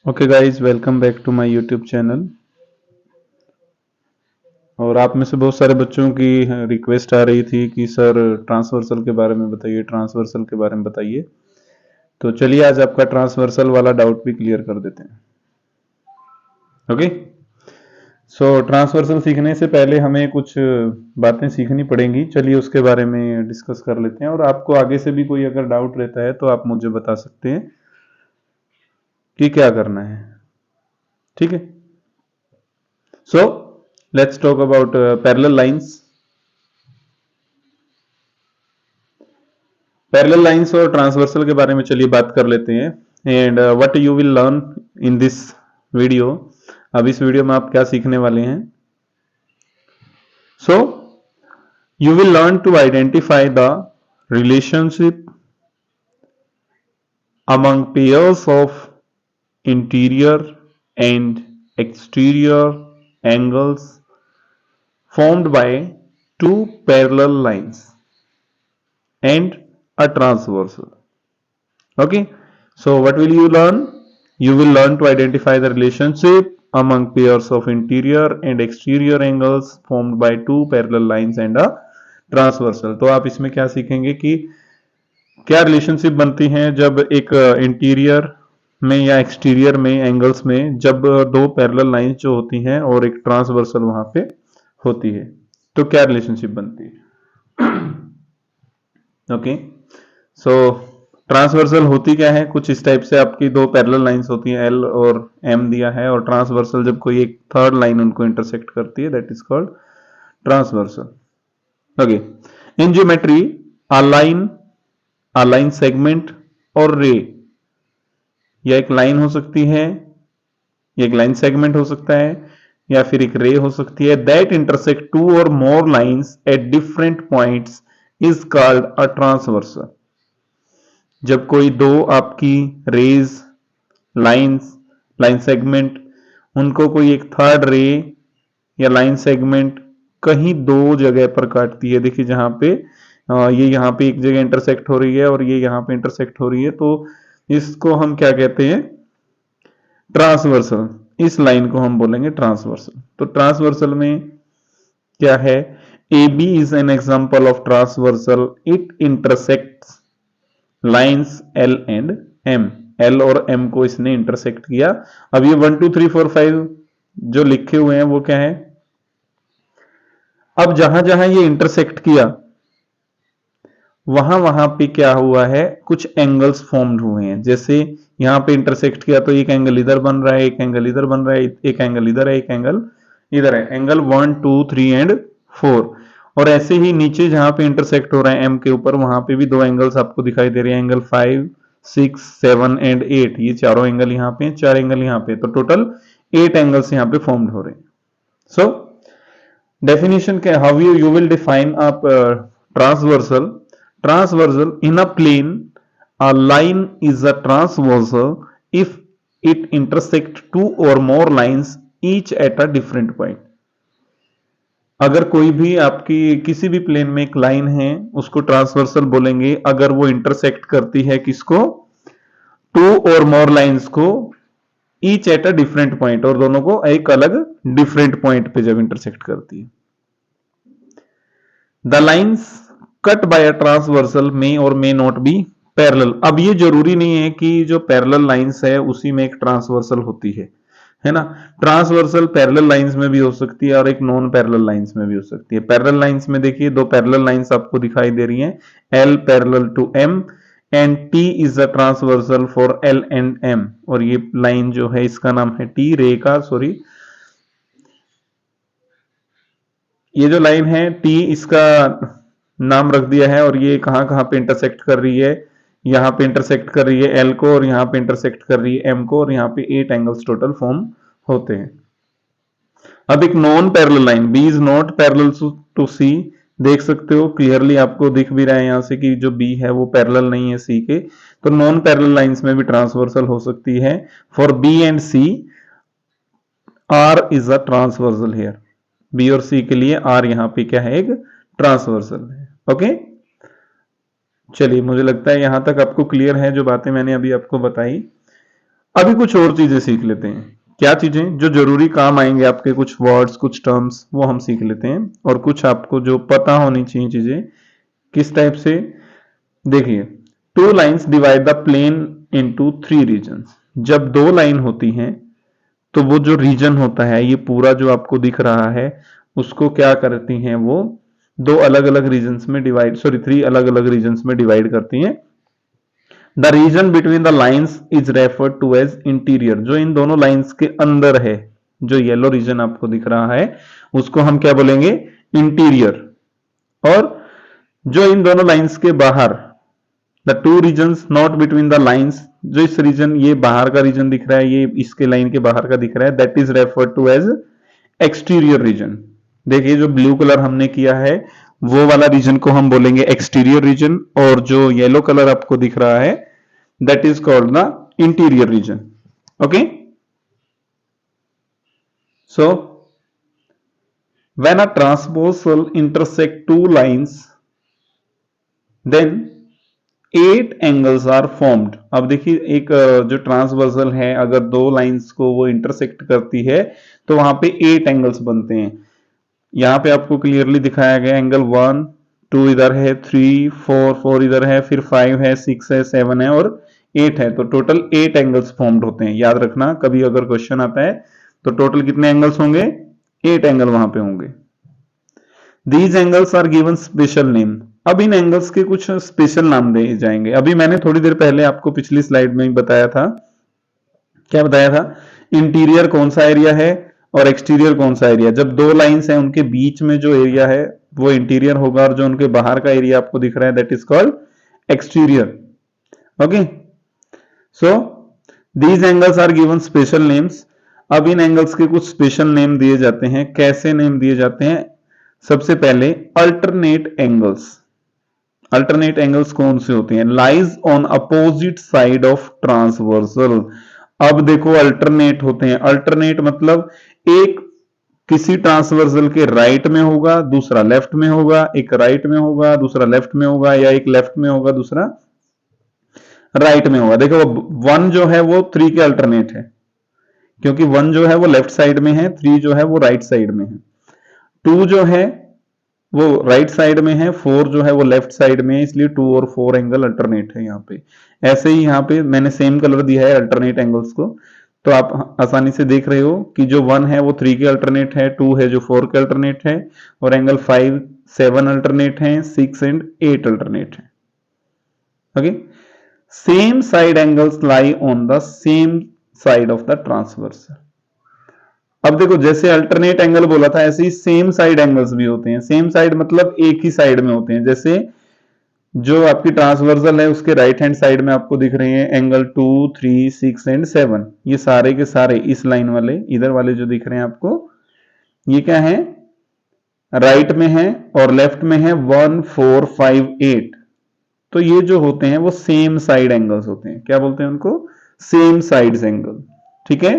Okay guys, welcome back to my YouTube channel. और आप में से बहुत सारे बच्चों की रिक्वेस्ट आ रही थी कि सर ट्रांसवर्सल के बारे में बताइए, ट्रांसवर्सल के बारे में बताइए। तो चलिए आज आपका ट्रांसवर्सल वाला डाउट भी क्लियर कर देते हैं। ओके, सो ट्रांसवर्सल सीखने से पहले हमें कुछ बातें सीखनी पड़ेंगी। चलिए उसके बारे में डिस्कस कर लेते हैं, और आपको आगे से भी कोई अगर डाउट रहता है तो आप मुझे बता सकते हैं कि क्या करना है। ठीक है, so let's talk about parallel lines. Parallel lines और ट्रांसवर्सल के बारे में चलिए बात कर लेते हैं। And what you will learn in this video. अब इस वीडियो में आप क्या सीखने वाले हैं? So you will learn to identify the relationship among pairs of interior and exterior angles formed by two parallel lines and a transversal. Okay, so what will you learn? You will learn to identify the relationship among pairs of interior and exterior angles formed by two parallel lines and a transversal. तो आप इसमें क्या सीखेंगे कि क्या relationship बनती हैं जब एक इंटीरियर में या एक्सटीरियर में एंगल्स में जब दो पैरेलल लाइंस जो होती हैं और एक ट्रांसवर्सल वहां पे होती है, तो क्या रिलेशनशिप बनती है। ओके, सो ट्रांसवर्सल होती क्या है? कुछ इस टाइप से आपकी दो पैरेलल लाइंस होती हैं, एल और एम दिया है, और ट्रांसवर्सल जब कोई एक थर्ड लाइन उनको इंटरसेक्ट करती है, that is called transversal. Okay, in geometry a line segment और रे, या एक लाइन हो सकती है, एक लाइन सेगमेंट हो सकता है, या फिर एक रे हो सकती है, that intersect two or more lines at different points is called a transversal. जब कोई दो आपकी रेज, लाइंस, लाइन सेगमेंट, उनको कोई एक थर्ड रे या लाइन सेगमेंट कहीं दो जगह पर काटती है। देखिए जहां पे ये यहाँ पे एक जगह इंटरसेक्ट हो रही है और ये यहाँ पे इंटरसेक्ट हो रही है, तो इसको हम क्या कहते हैं? ट्रांसवर्सल। इस लाइन को हम बोलेंगे ट्रांसवर्सल। तो ट्रांसवर्सल में क्या है? A B is an example of transversal. It intersects lines L and M. L और एम को इसने इंटरसेक्ट किया। अब ये 1 2 3 4 5 जो लिखे हुए हैं वो क्या है? अब जहां जहां ये इंटरसेक्ट किया वहां वहां पे क्या हुआ है? कुछ एंगल्स फॉर्म्ड हुए हैं। जैसे यहां पे इंटरसेक्ट किया तो एक एंगल इधर बन रहा है, एक एंगल इधर बन रहा है, एक एंगल इधर है, एक एंगल इधर है। Angle 1 2 3 and 4। और ऐसे ही नीचे जहां पे इंटरसेक्ट हो रहा है एम के ऊपर, वहां पे भी दो एंगल्स आपको दिखाई दे रहे हैं, एंगल 5 6 7 एंड 8। ये चारों एंगल यहाँ पे, चार एंगल यहाँ पे, तो टोटल 8 एंगल्स यहाँ पे फॉर्म्ड हो रहे हैं। सो definition के how you will define a transversal in a plane. A line is a transversal if it intersect two or more lines each at a different point. अगर कोई भी आपकी किसी भी प्लेन में एक लाइन है उसको ट्रांसवर्सल बोलेंगे अगर वो इंटरसेक्ट करती है किसको? टू और मोर लाइंस को, each at a different point, और दोनों को एक अलग डिफरेंट पॉइंट पे जब इंटरसेक्ट करती है। The lines cut by a transversal में और मे नॉट बी पैरेलल। अब ये जरूरी नहीं है कि जो पैरेलल लाइंस है उसी में एक ट्रांसवर्सल होती है ना। ट्रांसवर्सल पैरेलल लाइंस में भी हो सकती है और एक नॉन पैरेलल लाइंस में भी हो सकती है। पैरेलल लाइंस में देखिए दो पैरेलल लाइंस आपको दिखाई दे रही हैं, L parallel to M and T is a transversal for L and M. और ये लाइन जो है इसका नाम है टी, रे का, सॉरी, ये जो लाइन है टी, इसका नाम रख दिया है। और ये कहां कहां पे इंटरसेक्ट कर रही है? यहां पे इंटरसेक्ट कर रही है एल को, और यहां पे इंटरसेक्ट कर रही है एम को, और यहां पे 8 एंगल्स टोटल फॉर्म होते हैं। अब एक non parallel line, B is not parallel to C, देख सकते हो क्लियरली, आपको दिख भी रहा है यहां से कि जो बी है वो पैरेलल नहीं है सी के। तो नॉन पैरेलल लाइंस में भी ट्रांसवर्सल हो सकती है। For B and C R is a transversal here. B और सी के लिए आर यहां पे क्या है? एक ट्रांसवर्सल है। ओके, चलिए मुझे लगता है यहां तक आपको क्लियर है जो बातें मैंने अभी आपको बताई। अभी कुछ और चीजें सीख लेते हैं। क्या चीजें जो जरूरी काम आएंगे आपके, कुछ वर्ड्स कुछ टर्म्स वो हम सीख लेते हैं, और कुछ आपको जो पता होनी चाहिए चीजें किस टाइप से। देखिए, two lines divide the plane into three regions. जब दो लाइन होती हैं तो वो जो रीजन होता है, ये पूरा जो आपको दिख रहा है, उसको क्या करती हैं वो दो अलग अलग रीजन्स में डिवाइड, सॉरी थ्री अलग अलग रीजन्स में डिवाइड करती हैं। The region between the lines is referred to as interior. जो इन दोनों लाइन्स के अंदर है, जो येलो रीजन आपको दिख रहा है, उसको हम क्या बोलेंगे, इंटीरियर। और जो इन दोनों लाइन्स के बाहर, the two reasons not between the lines, जो इस रीजन, ये बाहर का रीजन दिख रहा है, ये इसके लाइन के बाहर का दिख रहा है, that is referred to as exterior region. देखिए जो ब्लू कलर हमने किया है वो वाला रीजन को हम बोलेंगे एक्सटीरियर रीजन, और जो येलो कलर आपको दिख रहा है that is called the interior region. Okay, so when a transversal intersect two lines then 8 angles are formed. अब देखिए एक जो ट्रांसवर्सल है, अगर दो लाइंस को वो इंटरसेक्ट करती है तो वहां पे 8 एंगल्स बनते हैं। यहां पे आपको क्लियरली दिखाया गया, एंगल 1 2 इधर है, 3 4 4 इधर है, फिर 5 है, 6 है, 7 है और 8 है। तो टोटल 8 एंगल्स फॉर्म्ड होते हैं। याद रखना, कभी अगर क्वेश्चन आता है तो टोटल कितने एंगल्स होंगे, 8 एंगल वहां पे होंगे। These angles are given special name. अब इन एंगल्स के कुछ स्पेशल नाम दिए जाएंगे। अभी मैंने थोड़ी देर पहले आपको पिछली स्लाइड में ही बताया था, क्या बताया था, इंटीरियर कौन सा एरिया है और एक्सटीरियर कौन सा एरिया। जब दो लाइंस हैं उनके बीच में जो एरिया है वो इंटीरियर होगा, और जो उनके बाहर का एरिया आपको दिख रहा है that is called exterior. Okay, so these angles are given special names. अब इन एंगल्स के कुछ स्पेशल नेम दिए जाते हैं। कैसे नेम दिए जाते हैं, सबसे पहले अल्टरनेट एंगल्स। अल्टरनेट एंगल्स कौन से होते हैं, lies on opposite side of transversal. अब देखो अल्टरनेट होते हैं, अल्टरनेट मतलब एक किसी ट्रांसवर्सल के राइट में होगा, दूसरा लेफ्ट में होगा, एक राइट में होगा, दूसरा लेफ्ट में होगा, या एक लेफ्ट में होगा, दूसरा राइट में होगा। देखो वन जो है वो थ्री के अल्टरनेट है, क्योंकि वन जो है वो लेफ्ट साइड में है, थ्री जो है वो राइट साइड में है, टू जो है वो राइट साइड में है, फोर जो है वो लेफ्ट साइड में है, इसलिए टू और फोर एंगल अल्टरनेट है यहाँ पे। ऐसे ही यहाँ पे मैंने सेम कलर दिया है अल्टरनेट एंगल्स को, तो आप आसानी से देख रहे हो कि जो वन है वो थ्री के अल्टरनेट है, टू है जो फोर के अल्टरनेट है, और एंगल 5 7 अल्टरनेट है, 6 एंड 8 अल्टरनेट है। Okay, same side angles lie on the same side of the transversal. अब देखो जैसे अल्टरनेट एंगल बोला था, ऐसे ही सेम साइड एंगल्स भी होते हैं। सेम साइड मतलब एक ही साइड में होते हैं। जैसे जो आपकी ट्रांसवर्सल है उसके राइट हैंड साइड में आपको दिख रहे हैं एंगल 2 3 6 एंड 7, ये सारे के सारे इस लाइन वाले इधर वाले जो दिख रहे हैं आपको, ये क्या है, राइट में है, और लेफ्ट में है 1 4 5 8। तो ये जो होते हैं वो सेम साइड एंगल्स होते हैं। क्या बोलते हैं उनको, सेम साइड्स एंगल। ठीक है,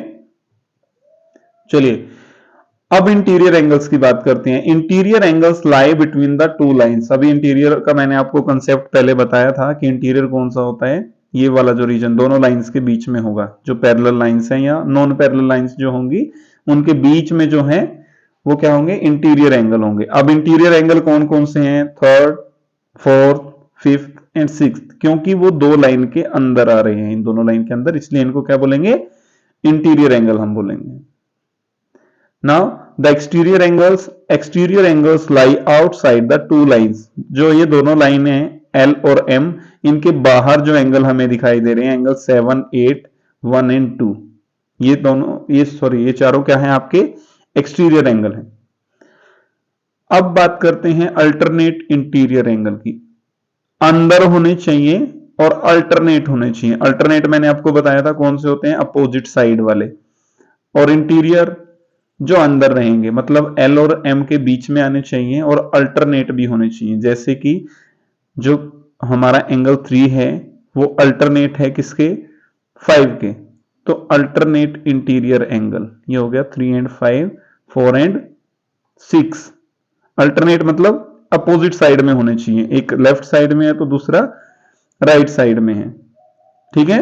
चलिए अब इंटीरियर एंगल्स की बात करते हैं। Interior angles lie between the two lines. अभी इंटीरियर का मैंने आपको कंसेप्ट पहले बताया था कि इंटीरियर कौन सा होता है, ये वाला जो रीजन दोनों लाइंस के बीच में होगा, जो पैरेलल लाइंस हैं या नॉन पैरेलल लाइंस जो होंगी उनके बीच में जो है वो क्या होंगे, इंटीरियर एंगल होंगे। अब इंटीरियर एंगल कौन कौन से हैं, third, fourth, fifth and sixth, क्योंकि वो दो लाइन के अंदर आ रहे हैं, इन दोनों लाइन के अंदर, इसलिए इनको क्या बोलेंगे, इंटीरियर एंगल हम बोलेंगे। Now the exterior angles lie outside the two lines. जो ये दोनों लाइन है एल और एम, इनके बाहर जो एंगल हमें दिखाई दे रहे हैं, एंगल 7 8 1 एंड 2, ये दोनों ये चारों क्या है, आपके एक्सटीरियर एंगल है। अब बात करते हैं अल्टरनेट इंटीरियर एंगल की। अंदर होने चाहिए और अल्टरनेट होने चाहिए। अल्टरनेट मैंने आपको बताया था कौन से होते हैं, अपोजिट साइड वाले, और इंटीरियर जो अंदर रहेंगे, मतलब एल और एम के बीच में आने चाहिए और अल्टरनेट भी होने चाहिए। जैसे कि जो हमारा एंगल 3 है वो अल्टरनेट है किसके, 5 के, तो अल्टरनेट इंटीरियर एंगल, ये हो गया 3 एंड 5 4 एंड 6। अल्टरनेट मतलब अपोजिट साइड में होने चाहिए, एक लेफ्ट साइड में है तो दूसरा राइट साइड में है। ठीक है,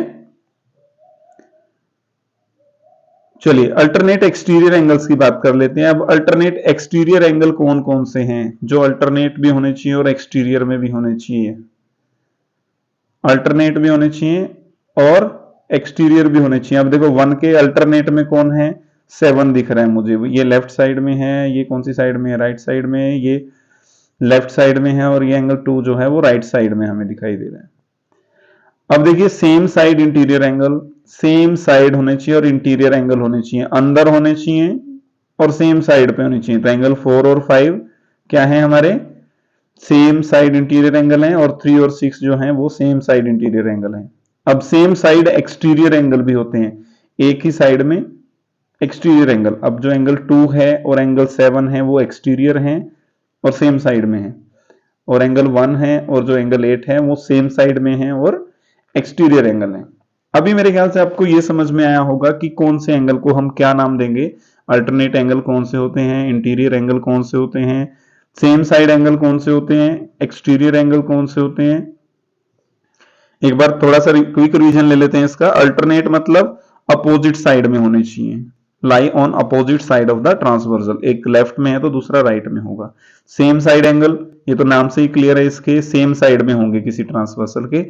चलिए अल्टरनेट एक्सटीरियर एंगल्स की बात कर लेते हैं। अब अल्टरनेट एक्सटीरियर एंगल कौन कौन से हैं जो अल्टरनेट भी होने चाहिए और एक्सटीरियर में भी होने चाहिए? अल्टरनेट भी होने चाहिए और एक्सटीरियर भी होने चाहिए। अब देखो 1 के अल्टरनेट में कौन है? 7 दिख रहा है मुझे, ये लेफ्ट साइड में है, ये कौन सी साइड में है? राइट साइड में है, ये लेफ्ट साइड में है, और ये एंगल 2 जो है वो राइट साइड में हमें दिखाई दे रहा है। अब देखिए same side interior angle, same side होने चाहिए और इंटीरियर एंगल होने चाहिए, अंदर होने चाहिए और सेम साइड पे होनी चाहिए। तो एंगल 4 और 5 क्या है हमारे? सेम साइड इंटीरियर एंगल है, और 3 और 6 जो है वो सेम साइड इंटीरियर एंगल है। अब सेम साइड एक्सटीरियर एंगल भी होते हैं, एक ही साइड में एक्सटीरियर एंगल। अब जो एंगल 2 है और एंगल 7 है वो एक्सटीरियर है और सेम साइड में है, और एंगल 1 है और जो एंगल 8 है वो सेम साइड में है और एक्सटीरियर एंगल है। अभी मेरे ख्याल से आपको ये समझ में आया होगा कि कौन से एंगल को हम क्या नाम देंगे। अल्टरनेट एंगल कौन से होते हैं, इंटीरियर एंगल कौन से होते हैं, सेम साइड एंगल कौन से होते हैं, एक्सटीरियर एंगल कौन से होते हैं। एक बार थोड़ा सा क्विक रिवीजन ले लेते हैं इसका। अल्टरनेट मतलब अपोजिट साइड में होने चाहिए, lie on opposite side of the transversal, एक लेफ्ट में है तो दूसरा राइट में होगा। सेम साइड एंगल, ये तो नाम से ही क्लियर है, इसके सेम साइड में होंगे किसी ट्रांसवर्सल के।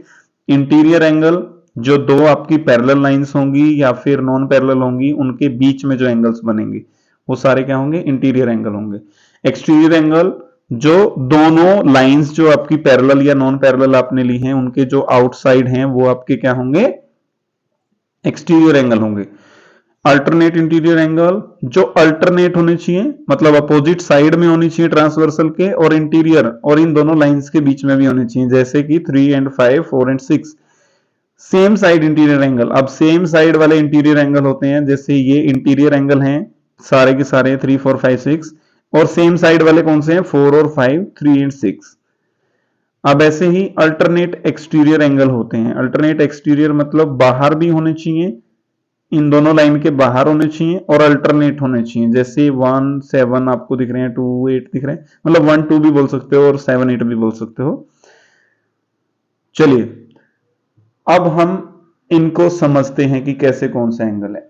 इंटीरियर एंगल, जो दो आपकी पैरेलल लाइंस होंगी या फिर नॉन पैरेलल होंगी, उनके बीच में जो एंगल्स बनेंगे वो सारे क्या होंगे? इंटीरियर एंगल होंगे। एक्सटीरियर एंगल, जो दोनों लाइंस जो आपकी पैरेलल या नॉन पैरेलल आपने ली हैं उनके जो आउटसाइड हैं वो आपके क्या होंगे? एक्सटीरियर एंगल होंगे। अल्टरनेट इंटीरियर एंगल, जो अल्टरनेट होने चाहिए मतलब अपोजिट साइड में होनी चाहिए ट्रांसवर्सल के, और इंटीरियर और इन दोनों लाइंस के बीच में भी होने चाहिए, जैसे कि 3 and 5, 4 and 6। Same side interior angle, अब सेम साइड वाले इंटीरियर एंगल होते हैं, जैसे ये इंटीरियर एंगल हैं सारे के सारे 3, 4, 5, 6, और सेम साइड वाले कौन से हैं? 4 और 5, 3 एंड 6। अब ऐसे ही अल्टरनेट एक्सटीरियर एंगल होते हैं। अल्टरनेट एक्सटीरियर मतलब बाहर भी होने चाहिए, इन दोनों लाइन के बाहर होने चाहिए, और अल्टरनेट होने चाहिए, जैसे 1, 7 आपको दिख रहे हैं, 2, 8 दिख रहे हैं, मतलब 1, 2 भी बोल सकते हो और 7, 8 भी बोल सकते हो। चलिए अब हम इनको समझते हैं कि कैसे कौन सा एंगल है।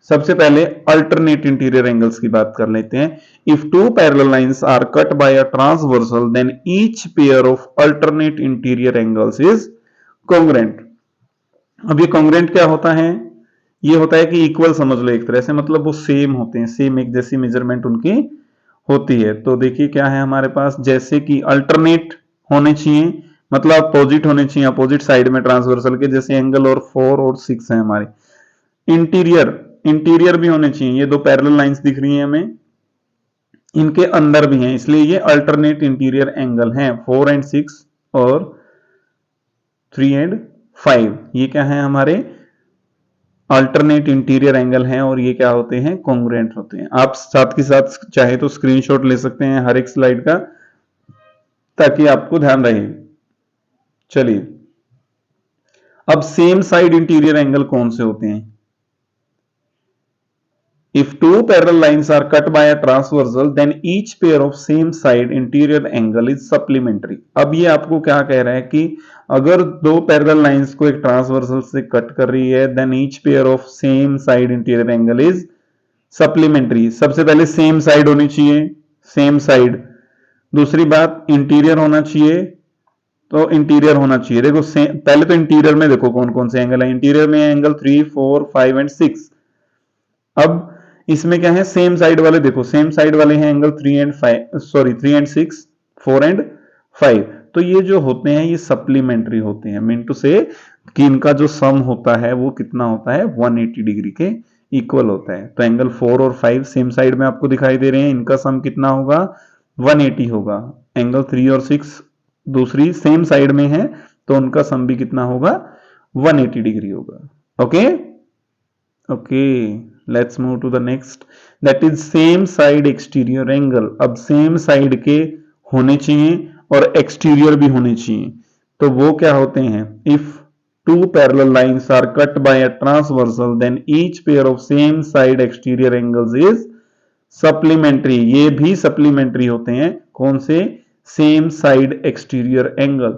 सबसे पहले अल्टरनेट इंटीरियर एंगल्स की बात कर लेते हैं। If two parallel lines are cut by a transversal then each pair of alternate interior angles is congruent. अब ये कॉन्ग्रुएंट क्या होता है? ये होता है कि इक्वल समझ लो एक तरह से, मतलब वो सेम होते हैं, सेम एक जैसी मेजरमेंट उनकी होती है। तो देखिए क्या है हमारे पास, जैसे कि अल्टरनेट होने चाहिए मतलब अपोजिट होने चाहिए, अपोजिट साइड में ट्रांसवर्सल के, जैसे एंगल और 4 और 6 है हमारे। इंटीरियर, इंटीरियर भी होने चाहिए, ये दो पैरेलल लाइंस दिख रही हैं हमें, इनके अंदर भी हैं, इसलिए ये अल्टरनेट इंटीरियर एंगल हैं। 4 एंड 6 और 3 एंड 5 ये क्या है हमारे? अल्टरनेट इंटीरियर एंगल हैं, और ये क्या होते हैं? कॉन्ग्रुएंट होते हैं। आप साथ के साथ चाहे तो स्क्रीनशॉट ले सकते हैं हर एक स्लाइड का, ताकि आपको ध्यान रहे। चलिए अब सेम साइड इंटीरियर एंगल कौन से होते हैं? If two parallel lines are cut by a transversal, then each pair of same side interior angle is supplementary. अब ये आपको क्या कह रहा है कि अगर दो पैरेलल लाइंस को एक ट्रांसवर्सल से कट कर रही है, then each pair of same side interior angle is supplementary. सबसे पहले सेम साइड होनी चाहिए, सेम साइड। दूसरी बात इंटीरियर होना चाहिए, तो इंटीरियर होना चाहिए। देखो पहले तो इंटीरियर में देखो कौन कौन से एंगल है। इंटीरियर में एंगल 3, 4, 5 एंड 6। अब इसमें क्या है? सेम साइड वाले देखो, सेम साइड वाले हैं angle 3 and 5, sorry 3 and 6, 4 and 5। तो ये जो होते हैं ये सप्लीमेंट्री होते हैं, मीन टू से कि इनका जो सम होता है वो कितना होता है? 180 डिग्री के इक्वल होता है। तो एंगल 4 और 5 सेम साइड में आपको दिखाई दे रहे हैं, इनका सम कितना होगा? 180 होगा। एंगल 3 और 6 दूसरी सेम साइड में है, तो उनका सम भी कितना होगा? 180 डिग्री होगा। Okay okay, let's move to the next, that is same side exterior angle. अब सेम साइड के होने चाहिए और एक्सटीरियर भी होने चाहिए, तो वो क्या होते हैं? If two parallel lines are cut by a transversal then each pair of same side exterior angles is supplementary. ये भी सप्लीमेंट्री होते हैं। कौन से? Same side exterior angle.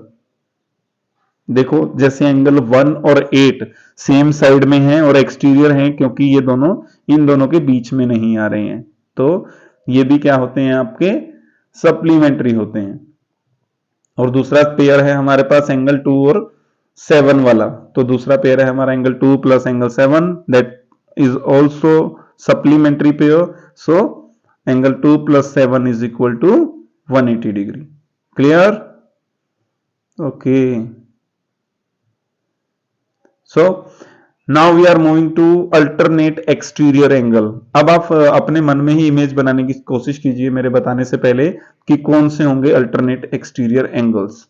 देखो जैसे एंगल 1 और 8 सेम साइड में हैं और एक्सटीरियर हैं, क्योंकि ये दोनों इन दोनों के बीच में नहीं आ रहे हैं, तो ये भी क्या होते हैं, आपके सप्लीमेंट्री होते हैं। और दूसरा पेयर है हमारे पास एंगल 2 और 7 वाला, तो दूसरा पेयर है हमारा angle 2 plus angle 7, that is also supplementary pair. So angle 2 plus 7 is equal to 180 degree. Clear? Okay, so now we are moving to alternate exterior angle. अब आप अपने मन में ही इमेज बनाने की कोशिश कीजिए मेरे बताने से पहले कि कौन से होंगे अल्टरनेट एक्सटीरियर एंगल्स।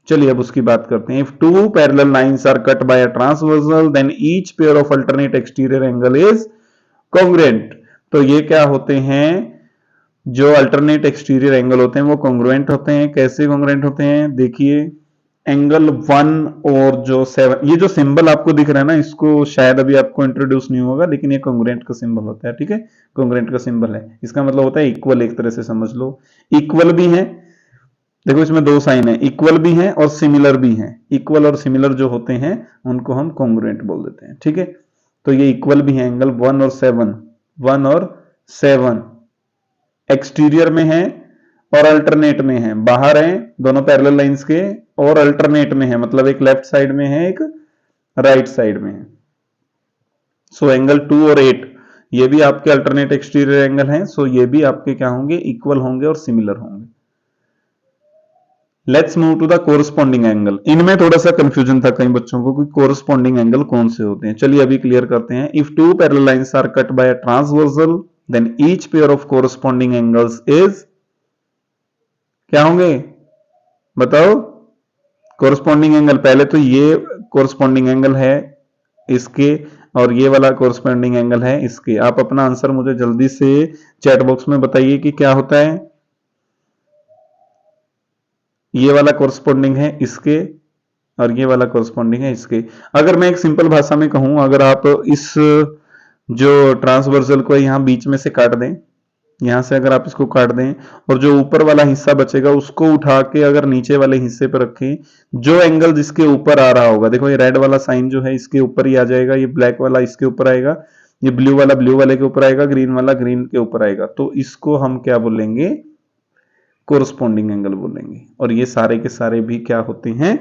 चलिए अब उसकी बात करते हैं। If two parallel lines are cut by a transversal then each pair of alternate exterior angle is congruent. तो ये क्या होते हैं, जो अल्टरनेट एक्सटीरियर एंगल होते हैं वो कॉन्ग्रुएंट होते हैं। कैसे कॉन्ग्रुएंट होते हैं, देखिए एंगल 1 और जो 7, ये जो सिंबल आपको दिख रहा है ना, इसको शायद अभी आपको इंट्रोड्यूस नहीं होगा, लेकिन ये कॉन्ग्रुएंट का सिंबल होता है। ठीक है, कॉन्ग्रुएंट का सिंबल है, इसका मतलब होता है इक्वल, एक तरह से समझ लो। इक्वल भी है, देखो इसमें दो साइन है, इक्वल भी है और सिमिलर भी है। इक्वल और सिमिलर जो होते हैं उनको हम कॉन्ग्रुएंट बोल देते हैं। ठीक है, तो ये इक्वल भी है, एंगल 1 और 7, 1 और 7 एक्सटीरियर में है और अल्टरनेट में है, बाहर है दोनों पैरेलल लाइंस के, और अल्टरनेट में है, मतलब एक लेफ्ट साइड में है एक राइट साइड में है। सो एंगल 2 और 8 ये भी आपके अल्टरनेट एक्सटीरियर एंगल हैं। सो ये भी आपके क्या होंगे, इक्वल होंगे और सिमिलर होंगे। Let's move to the corresponding angle. इनमें थोड़ा सा कंफ्यूजन था कई बच्चों को कि कोरस्पॉन्डिंग एंगल कौन से होते हैं। चलिए अभी क्लियर करते हैं। If two parallel lines are cut by a transversal then each pair of corresponding angles is, क्या होंगे बताओ? कोरस्पॉन्डिंग एंगल, पहले तो ये कोरस्पॉन्डिंग एंगल है इसके और ये वाला कोरस्पॉन्डिंग एंगल है इसके। आप अपना आंसर मुझे जल्दी से चैट बॉक्स में बताइए कि क्या होता है। ये वाला कोरस्पॉन्डिंग है इसके और ये वाला कोरस्पॉन्डिंग है इसके। अगर मैं एक सिंपल भाषा में कहूं, अगर आप इस जो ट्रांसवर्सल को यहां बीच में से काट दें, यहां से अगर आप इसको काट दें और जो ऊपर वाला हिस्सा बचेगा उसको उठा के अगर नीचे वाले हिस्से पर रखें, जो एंगल जिसके ऊपर आ रहा होगा, देखो ये रेड वाला साइन जो है इसके ऊपर ही आ जाएगा, ये ब्लैक वाला इसके ऊपर आएगा, ये ब्लू वाला ब्लू वाले के ऊपर आएगा, ग्रीन वाला ग्रीन के ऊपर आएगा, तो इसको हम क्या बोलेंगे, कोरस्पॉन्डिंग एंगल बोलेंगे। और ये सारे के सारे भी क्या होते हैं,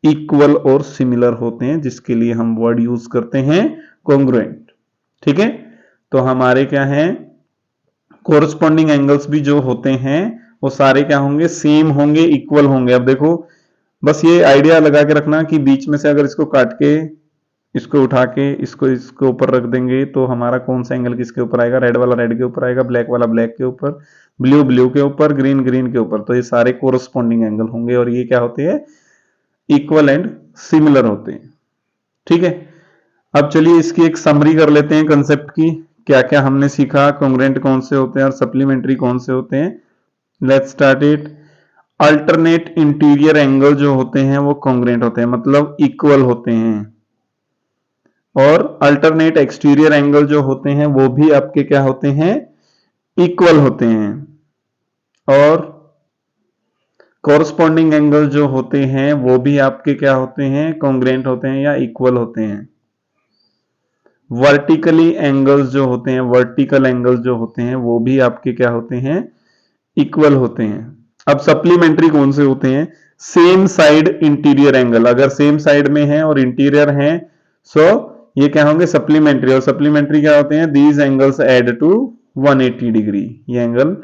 इक्वल और सिमिलर होते हैं, जिसके लिए हम वर्ड यूज करते हैं कॉन्ग्रुएंट। ठीक है, तो हमारे क्या है, कोरस्पॉन्डिंग एंगल्स भी जो होते हैं वो सारे क्या होंगे, सेम होंगे, इक्वल होंगे। अब देखो बस ये आइडिया लगा के रखना कि बीच में से अगर इसको काट के इसको उठा के इसको ऊपर रख देंगे तो हमारा कौन सा एंगल किसके ऊपर आएगा, रेड वाला रेड के ऊपर आएगा, ब्लैक वाला ब्लैक के ऊपर, ब्लू ब्लू के ऊपर, ग्रीन ग्रीन के ऊपर। तो ये सारे कोरस्पॉन्डिंग एंगल होंगे और ये क्या होते हैं, इक्वल एंड सिमिलर होते हैं। ठीक है, अब चलिए इसकी एक समरी कर लेते हैं कंसेप्ट की, क्या क्या हमने सीखा, कॉन्ग्रुएंट कौन से होते हैं और सप्लीमेंट्री कौन से होते हैं। Let's start it. Alternate interior angle जो होते हैं वो कॉन्ग्रुएंट होते हैं, मतलब इक्वल होते हैं, और अल्टरनेट एक्सटीरियर एंगल जो होते हैं वो भी आपके क्या होते हैं, इक्वल होते हैं, और कोरस्पॉन्डिंग एंगल जो होते हैं वो भी आपके क्या होते हैं, कॉन्ग्रुएंट होते हैं या इक्वल होते हैं। वर्टिकली एंगल्स जो होते हैं, वर्टिकल एंगल्स जो होते हैं वो भी आपके क्या होते हैं, इक्वल होते हैं। अब सप्लीमेंट्री कौन से होते हैं, सेम साइड इंटीरियर एंगल, अगर सेम साइड में है और इंटीरियर है सो ये क्या होंगे, सप्लीमेंट्री। और सप्लीमेंट्री क्या होते हैं, these angles add to 180 degree. ये एंगल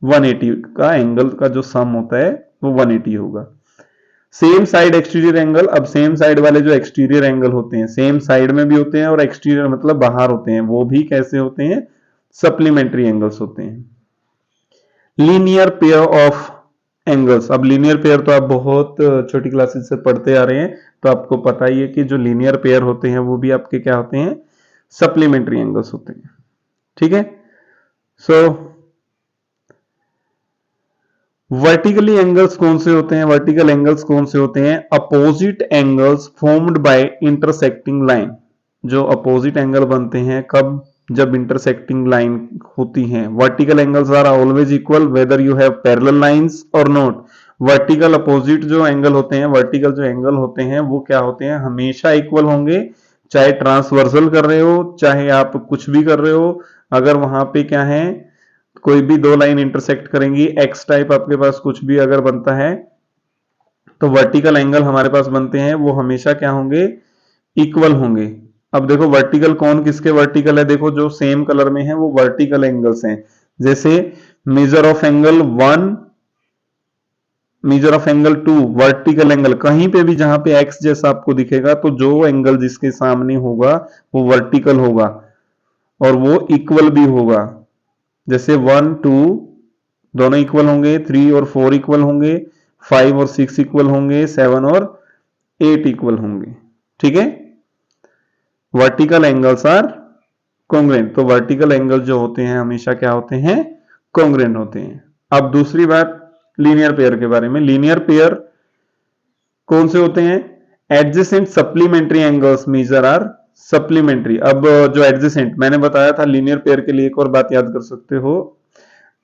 180 का एंगल का जो सम होता है वो 180 होगा। सेम साइड एक्सटीरियर एंगल, अब सेम साइड वाले जो एक्सटीरियर एंगल होते हैं, सेम साइड में भी होते हैं और एक्सटीरियर मतलब बाहर होते हैं, वो भी कैसे होते हैं, सप्लीमेंट्री एंगल्स होते हैं। लीनियर पेयर ऑफ एंगल्स, अब लीनियर पेयर तो आप बहुत छोटी क्लासेस से पढ़ते आ रहे हैं, तो आपको पता ही है कि जो लीनियर पेयर होते हैं वो भी आपके क्या होते हैं, सप्लीमेंट्री एंगल्स होते हैं। ठीक है, सो वर्टिकली एंगल्स कौन से होते हैं, वर्टिकल एंगल्स कौन से होते हैं, opposite angles formed by intersecting line. जो अपोजिट एंगल बनते हैं कब, जब इंटरसेक्टिंग लाइन होती हैं। Vertical angles are always equal whether you have parallel lines और नॉट। वर्टिकल अपोजिट जो एंगल होते हैं, वर्टिकल जो एंगल होते हैं वो क्या होते हैं, हमेशा इक्वल होंगे, चाहे ट्रांसवर्सल कर रहे हो चाहे आप कुछ भी कर रहे हो। अगर वहां पे क्या है, कोई भी दो लाइन इंटरसेक्ट करेंगी, एक्स टाइप आपके पास कुछ भी अगर बनता है तो वर्टिकल एंगल हमारे पास बनते हैं वो हमेशा क्या होंगे, इक्वल होंगे। अब देखो वर्टिकल कौन किसके वर्टिकल है, देखो जो सेम कलर में है वो वर्टिकल एंगल्स हैं। जैसे major of angle 1, major of angle 2, vertical angle कहीं पे भी जहां पे एक्स जैसा आपको दिखेगा तो जो एंगल जिसके सामने होगा वो वर्टिकल होगा और वो इक्वल भी होगा। जैसे 1 2 दोनों इक्वल होंगे, 3 और 4 इक्वल होंगे, 5 और 6 इक्वल होंगे, 7 और 8 इक्वल होंगे। ठीक है, वर्टिकल एंगल्स आर कॉन्ग्रुएंट। तो वर्टिकल एंगल जो होते हैं हमेशा क्या होते हैं, कॉन्ग्रुएंट होते हैं। अब दूसरी बात लीनियर पेयर के बारे में। लीनियर पेयर कौन से होते हैं, adjacent supplementary angles measure are supplementary. अब जो एडजेसेंट मैंने बताया था लीनियर पेयर के लिए, एक और बात याद कर सकते हो,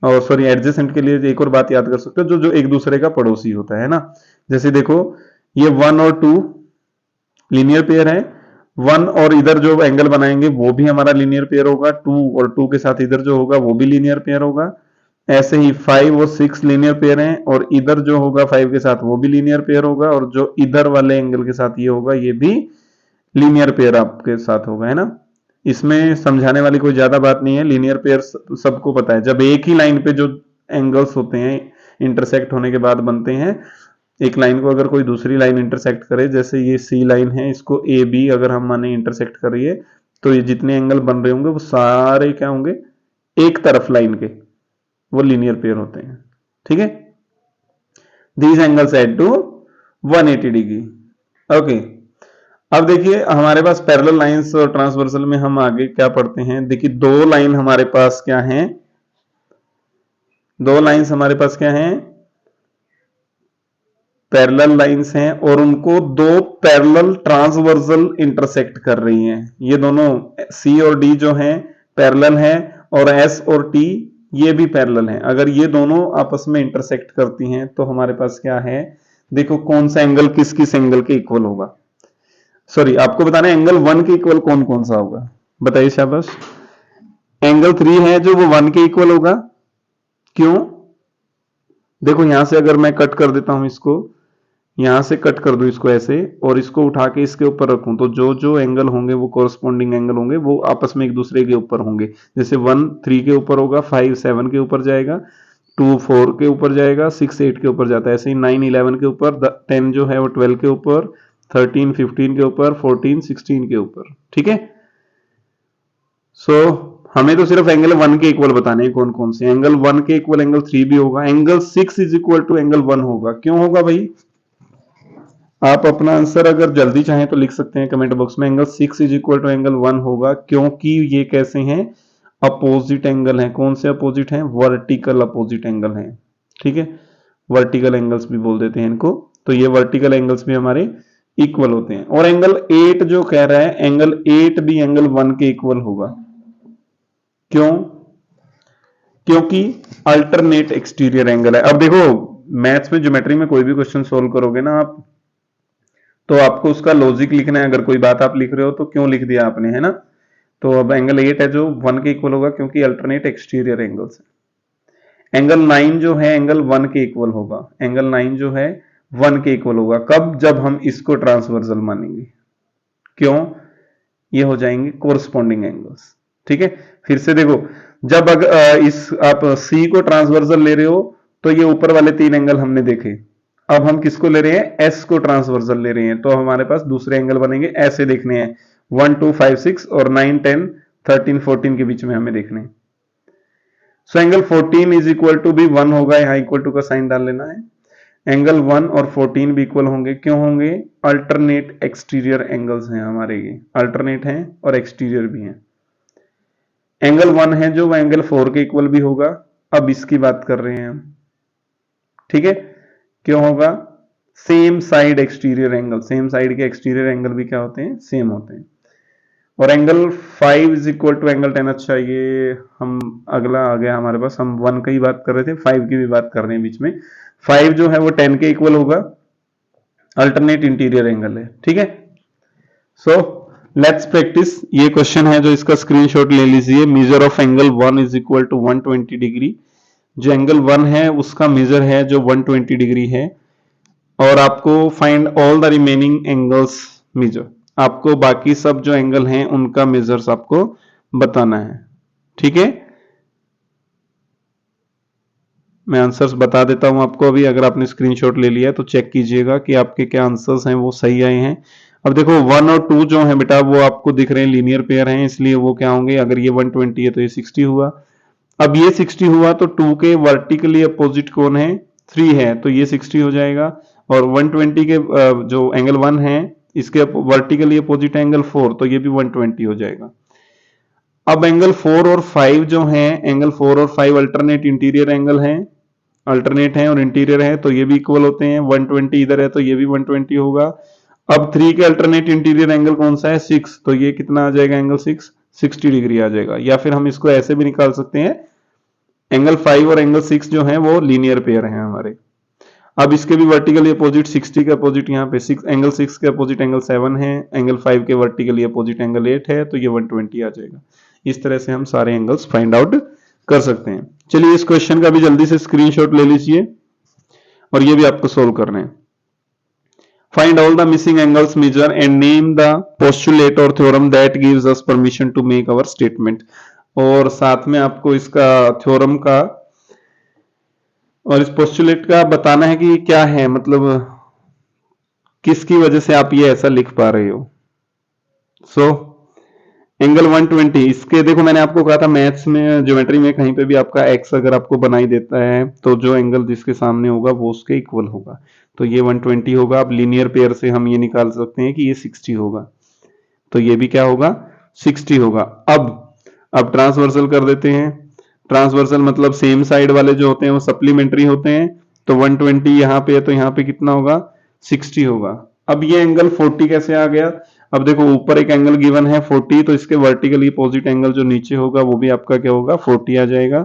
और सॉरी एडजेसेंट के लिए एक और बात याद कर सकते हो, जो जो एक दूसरे का पड़ोसी होता है ना। जैसे देखो ये 1 और 2 लीनियर पेयर है, 1 और इधर जो एंगल बनाएंगे वो भी हमारा लीनियर पेयर होगा, 2 और 2 के साथ इधर जो होगा वो भी लीनियर पेयर होगा। ऐसे ही 5 और 6 लीनियर पेयर हैं और इधर जो होगा 5 के साथ वो भी लीनियर पेयर होगा, और जो इधर वाले एंगल के साथ ये होगा ये भी लीनियर पेयर आपके साथ होगा, है ना। इसमें समझाने वाली कोई ज्यादा बात नहीं है, लीनियर पेयर सबको पता है। जब एक ही लाइन पे जो एंगल्स होते हैं इंटरसेक्ट होने के बाद बनते हैं, एक लाइन को अगर कोई दूसरी लाइन इंटरसेक्ट करे, जैसे ये सी लाइन है, इसको ए बी अगर हम माने इंटरसेक्ट करिए, तो ये जितने एंगल बन रहे होंगे वो सारे क्या होंगे, एक तरफ लाइन के, वो लीनियर पेयर होते हैं। ठीक है, these angles add to 180 degree. Okay, अब देखिए हमारे पास पैरेलल लाइंस और ट्रांसवर्सल में हम आगे क्या पढ़ते हैं। देखिए दो लाइन हमारे पास क्या है, दो लाइंस हमारे पास क्या है, पैरेलल लाइंस हैं और उनको दो पैरेलल ट्रांसवर्सल इंटरसेक्ट कर रही हैं। ये दोनों सी और डी जो हैं पैरेलल हैं, और एस और टी ये भी पैरेलल हैं। अगर ये दोनों आपस में इंटरसेक्ट करती हैं तो हमारे पास क्या है, देखो कौन सा एंगल किस किस एंगल के इक्वल होगा। सॉरी आपको बताना है एंगल 1 के इक्वल कौन कौन सा होगा, बताइए शाबाश। एंगल 3 है जो वो 1 के इक्वल होगा, क्यों, देखो यहां से अगर मैं कट कर देता हूं इसको, यहां से कट कर दूं इसको ऐसे और इसको उठा के इसके ऊपर रखूं, तो जो जो एंगल होंगे वो कोरस्पॉन्डिंग एंगल होंगे, वो आपस में एक दूसरे के ऊपर होंगे। जैसे 1 3 के ऊपर होगा, 5 7 के ऊपर जाएगा, 2 4 के ऊपर जाएगा, 6 8 के ऊपर जाता है, ऐसे ही 9 11 के ऊपर, 10 जो है वो 12 के ऊपर, 13 15 के ऊपर, 14 16 के ऊपर। ठीक है, सो हमें तो सिर्फ एंगल 1 के इक्वल बताने हैं कौन कौन से। एंगल 1 के इक्वल एंगल 3 भी होगा, angle 6 is equal to angle 1 होगा। क्यों होगा भाई, आप अपना आंसर अगर जल्दी चाहें तो लिख सकते हैं कमेंट बॉक्स में। Angle 6 is equal to angle 1 होगा क्योंकि ये कैसे हैं, अपोजिट एंगल हैं। कौन से अपोजिट हैं, वर्टिकल अपोजिट एंगल हैं। ठीक है, वर्टिकल एंगल्स भी बोल देते हैं इनको। तो ये वर्टिकल एंगल्स भी हमारे इक्वल होते हैं। और एंगल 8 जो कह रहा है, एंगल 8 भी एंगल 1 के इक्वल होगा। क्यों, क्योंकि अल्टरनेट एक्सटीरियर एंगल है। अब देखो मैथ्स में ज्योमेट्री में कोई भी क्वेश्चन सोल्व करोगे ना आप, तो आपको उसका लॉजिक लिखना है। अगर कोई बात आप लिख रहे हो तो क्यों लिख दिया आपने, है ना। तो अब एंगल 8 है जो 1 के इक्वल होगा क्योंकि अल्टरनेट एक्सटीरियर एंगल्स है। एंगल 9 जो है एंगल 1 के इक्वल होगा, एंगल 9 जो है 1 के इक्वल होगा। कब, जब हम इसको ट्रांसवर्सल मानेंगे। क्यों, ये हो जाएंगे कोरस्पॉन्डिंग एंगल्स। ठीक है, फिर से देखो, जब अगर इस आप सी को ट्रांसवर्सल ले रहे हो तो ये ऊपर वाले 3 एंगल हमने देखे। अब हम किसको ले रहे हैं, एस को ट्रांसवर्सल ले रहे हैं, तो हमारे पास दूसरे एंगल बनेंगे, ऐसे देखने हैं 1 2 5 6 और 9 10 13 14 के बीच में हमें देखने हैं। So angle 14 is equal to भी 1 होगा, यहां इक्वल टू का साइन डाल लेना है। एंगल 1 और 14 भी इक्वल होंगे, क्यों होंगे, अल्टरनेट एक्सटीरियर एंगल्स हैं हमारे, ये अल्टरनेट हैं और एक्सटीरियर भी हैं। एंगल 1 है जो एंगल 4 के इक्वल भी होगा। अब इसकी बात कर रहे हैं हम। ठीक है, क्यों होगा, same side exterior angle, same side के एक्सटीरियर एंगल भी क्या होते हैं, सेम होते हैं। और angle 5 is equal to angle 10, अच्छा ये हम अगला आ गया हमारे पास, हम 1 की बात कर रहे थे, 5 की भी बात कर रहे हैं बीच में। 5 जो है वो 10 के इक्वल होगा, अल्टरनेट इंटीरियर एंगल है। ठीक है, सो लेट्स प्रैक्टिस। ये क्वेश्चन है जो इसका स्क्रीनशॉट ले लीजिए। Measure of angle 1 is equal to 120 degree. जो एंगल 1 है उसका मेजर है जो 120 डिग्री है, और आपको find all the remaining angles measure. आपको बाकी सब जो एंगल हैं उनका मेजर्स आपको बताना है। ठीक है, मैं आंसर्स बता देता हूं आपको अभी। अगर आपने स्क्रीनशॉट ले लिया तो चेक कीजिएगा कि आपके क्या आंसर्स हैं वो सही आए हैं। अब देखो 1 और 2 जो है बेटा वो आपको दिख रहे हैं लीनियर पेयर हैं, इसलिए वो क्या होंगे, अगर ये 120 है तो ये 60 हुआ। अब ये 60 हुआ तो 2 के वर्टिकली अपोजिट कौन है, 3 है, तो ये 60 हो जाएगा। और 120 के जो एंगल 1 है इसके वर्टिकली अपोजिट एंगल 4, तो ये भी 120 हो जाएगा। अब एंगल 4 और 5 जो है, एंगल 4 और 5 अल्टरनेट इंटीरियर एंगल हैं, अल्टरनेट है और इंटीरियर है, तो ये भी इक्वल होते हैं। 120 इधर है तो ये भी 120 होगा। अब 3 के अल्टरनेट इंटीरियर एंगल कौन सा है, 6, तो ये कितना आ जाएगा, एंगल 6 60 डिग्री आ जाएगा। या फिर हम इसको ऐसे भी निकाल सकते हैं, एंगल 5 और एंगल 6 जो है वो लीनियर पेयर हैं हमारे। अब इसके भी वर्टिकली अपोजिट 60 के अपोजिट यहाँ पे 6, एंगल 6 के अपोजिट एंगल 7 है, एंगल 5 के वर्टिकली अपोजिट एंगल 8 है, तो ये 120 आ जाएगा। इस तरह से हम सारे एंगल्स फाइंड आउट कर सकते हैं। चलिए इस क्वेश्चन का भी जल्दी से स्क्रीनशॉट ले लीजिए और ये भी आपको सोल्व करना है। Find all the missing angles measure and name the postulate or theorem that gives us permission to make our statement. और साथ में आपको इसका थ्योरम का और इस पोस्टुलेट का बताना है कि क्या है, मतलब किसकी वजह से आप ये ऐसा लिख पा रहे हो। सो एंगल 120, इसके देखो मैंने आपको कहा था मैथ्स में, ज्योमेट्री में कहीं पे भी आपका एक्स अगर आपको बनाई देता है तो जो एंगल जिसके सामने होगा वो उसके इक्वल होगा, तो ये 120 होगा। अब लीनियर पेयर से हम ये निकाल सकते हैं कि ये 60 होगा, तो ये भी क्या होगा, 60 होगा। अब ट्रांसवर्सल कर देते हैं। ट्रांसवर्सल मतलब सेम साइड वाले जो होते हैं वो सप्लीमेंट्री होते हैं, तो 120 यहाँ पे है तो यहाँ पे कितना होगा, 60 होगा। अब ये एंगल 40 कैसे आ गया, अब देखो ऊपर एक एंगल गिवन है 40, तो इसके वर्टिकली अपोजिट एंगल जो नीचे होगा वो भी आपका क्या होगा, 40 आ जाएगा।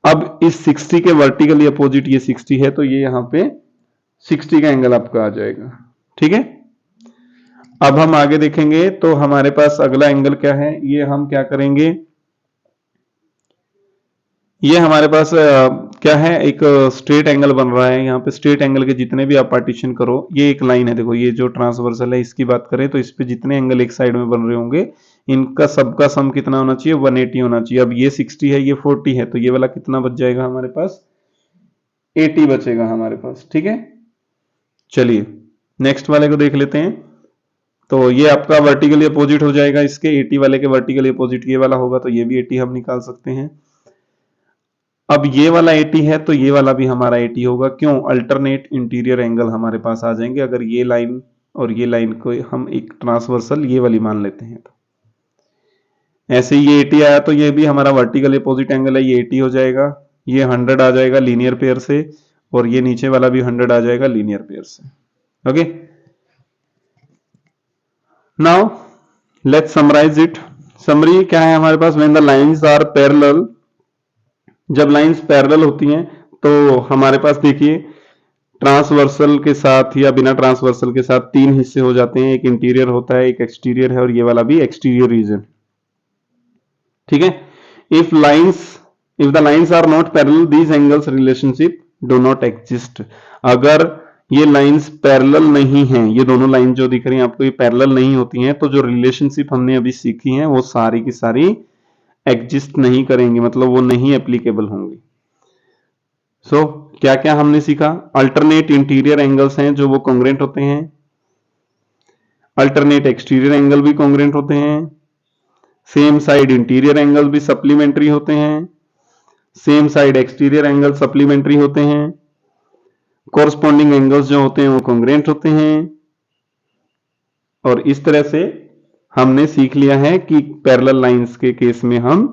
अब इस 60 के वर्टिकली अपोजिट ये 60 है, तो ये यहाँ पे 60 का एंगल आपका आ जाएगा। ठीक है, अब हम आगे देखेंगे तो हमारे पास अगला एंगल क्या है, ये हम क्या करेंगे, ये हमारे पास क्या है, एक स्ट्रेट एंगल बन रहा है। यहाँ पे स्ट्रेट एंगल के जितने भी आप पार्टीशन करो, ये एक लाइन है, देखो ये जो ट्रांसवर्सल है इसकी बात करें तो इस पे जितने एंगल एक साइड में बन रहे होंगे इनका सबका सम कितना होना चाहिए, 180 होना चाहिए। अब ये 60 है, ये 40 है, तो ये वाला कितना बच जाएगा हमारे पास, 80 बचेगा हमारे पास। ठीक है, चलिए नेक्स्ट वाले को देख लेते हैं। तो ये आपका वर्टिकली अपोजिट हो जाएगा इसके, 80 वाले के वर्टिकली अपोजिट ये वाला होगा, तो ये भी 80 हम निकाल सकते हैं। अब ये वाला 80 है तो ये वाला भी हमारा 80 होगा, क्यों, अल्टरनेट इंटीरियर एंगल हमारे पास आ जाएंगे। अगर ये लाइन और ये लाइन को हम एक ट्रांसवर्सल ये वाली मान लेते हैं, तो ऐसे ही ये 80 आया तो ये भी हमारा वर्टिकल अपोजिट एंगल है, ये 80 हो जाएगा। ये 100 आ जाएगा लीनियर पेयर से, और ये नीचे वाला भी 100 आ जाएगा लीनियर पेयर से। Okay, now let's summarise it. Summary क्या है हमारे पास, when the lines are parallel, जब लाइंस पैरेलल होती हैं तो हमारे पास देखिए ट्रांसवर्सल के साथ या बिना ट्रांसवर्सल के साथ 3 हिस्से हो जाते हैं, एक इंटीरियर होता है, एक एक्सटीरियर है, और ये वाला भी एक्सटीरियर रीजन। ठीक है, if the lines are not parallel these angles relationship do not exist. अगर ये लाइंस पैरेलल नहीं हैं, ये दोनों लाइन जो दिख रही हैं आपको ये पैरेलल नहीं होती हैं, तो जो रिलेशनशिप हमने अभी सीखी है वो सारी की सारी एग्जिस्ट नहीं करेंगे, मतलब वो नहीं एप्लीकेबल होंगी। सो क्या क्या हमने सीखा, अल्टरनेट इंटीरियर एंगल्स हैं जो वो कॉन्ग्रेंट होते हैं, अल्टरनेट एक्सटीरियर एंगल भी कॉन्ग्रेंट होते हैं, सेम साइड इंटीरियर एंगल भी सप्लीमेंट्री होते हैं, same side exterior angle supplementary होते हैं, कोरस्पॉन्डिंग एंगल्स जो होते हैं वो कॉन्ग्रेंट होते हैं। और इस तरह से हमने सीख लिया है कि पैरेलल लाइंस के केस में हम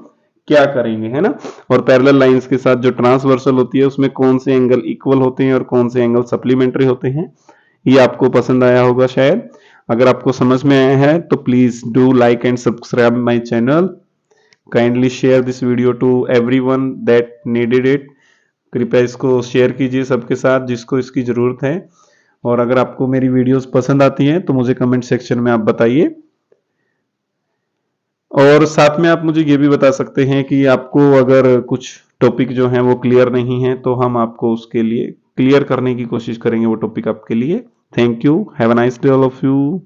क्या करेंगे, है ना। और पैरेलल लाइंस के साथ जो ट्रांसवर्सल होती है उसमें कौन से एंगल इक्वल होते हैं और कौन से एंगल सप्लीमेंट्री होते हैं, ये आपको पसंद आया होगा शायद। अगर आपको समझ में आया है तो please do like and subscribe my channel, kindly share this video to everyone that needed it. कृपया इसको शेयर कीजिए सबके साथ जिसको इसकी ज़रूरत है। और अगर आपको मेरी वीडियोस पसंद आती हैं तो मुझे कमेंट सेक्शन में आप बताइए। और साथ में आप मुझे ये भी बता सकते हैं कि आपको अगर कुछ टॉपिक जो हैं वो क्लियर नहीं है तो हम आपको उसके लिए क्लियर करने की कोशिश करेंगे वो टॉपिक आपके लिए। Thank you, have a nice day all of you.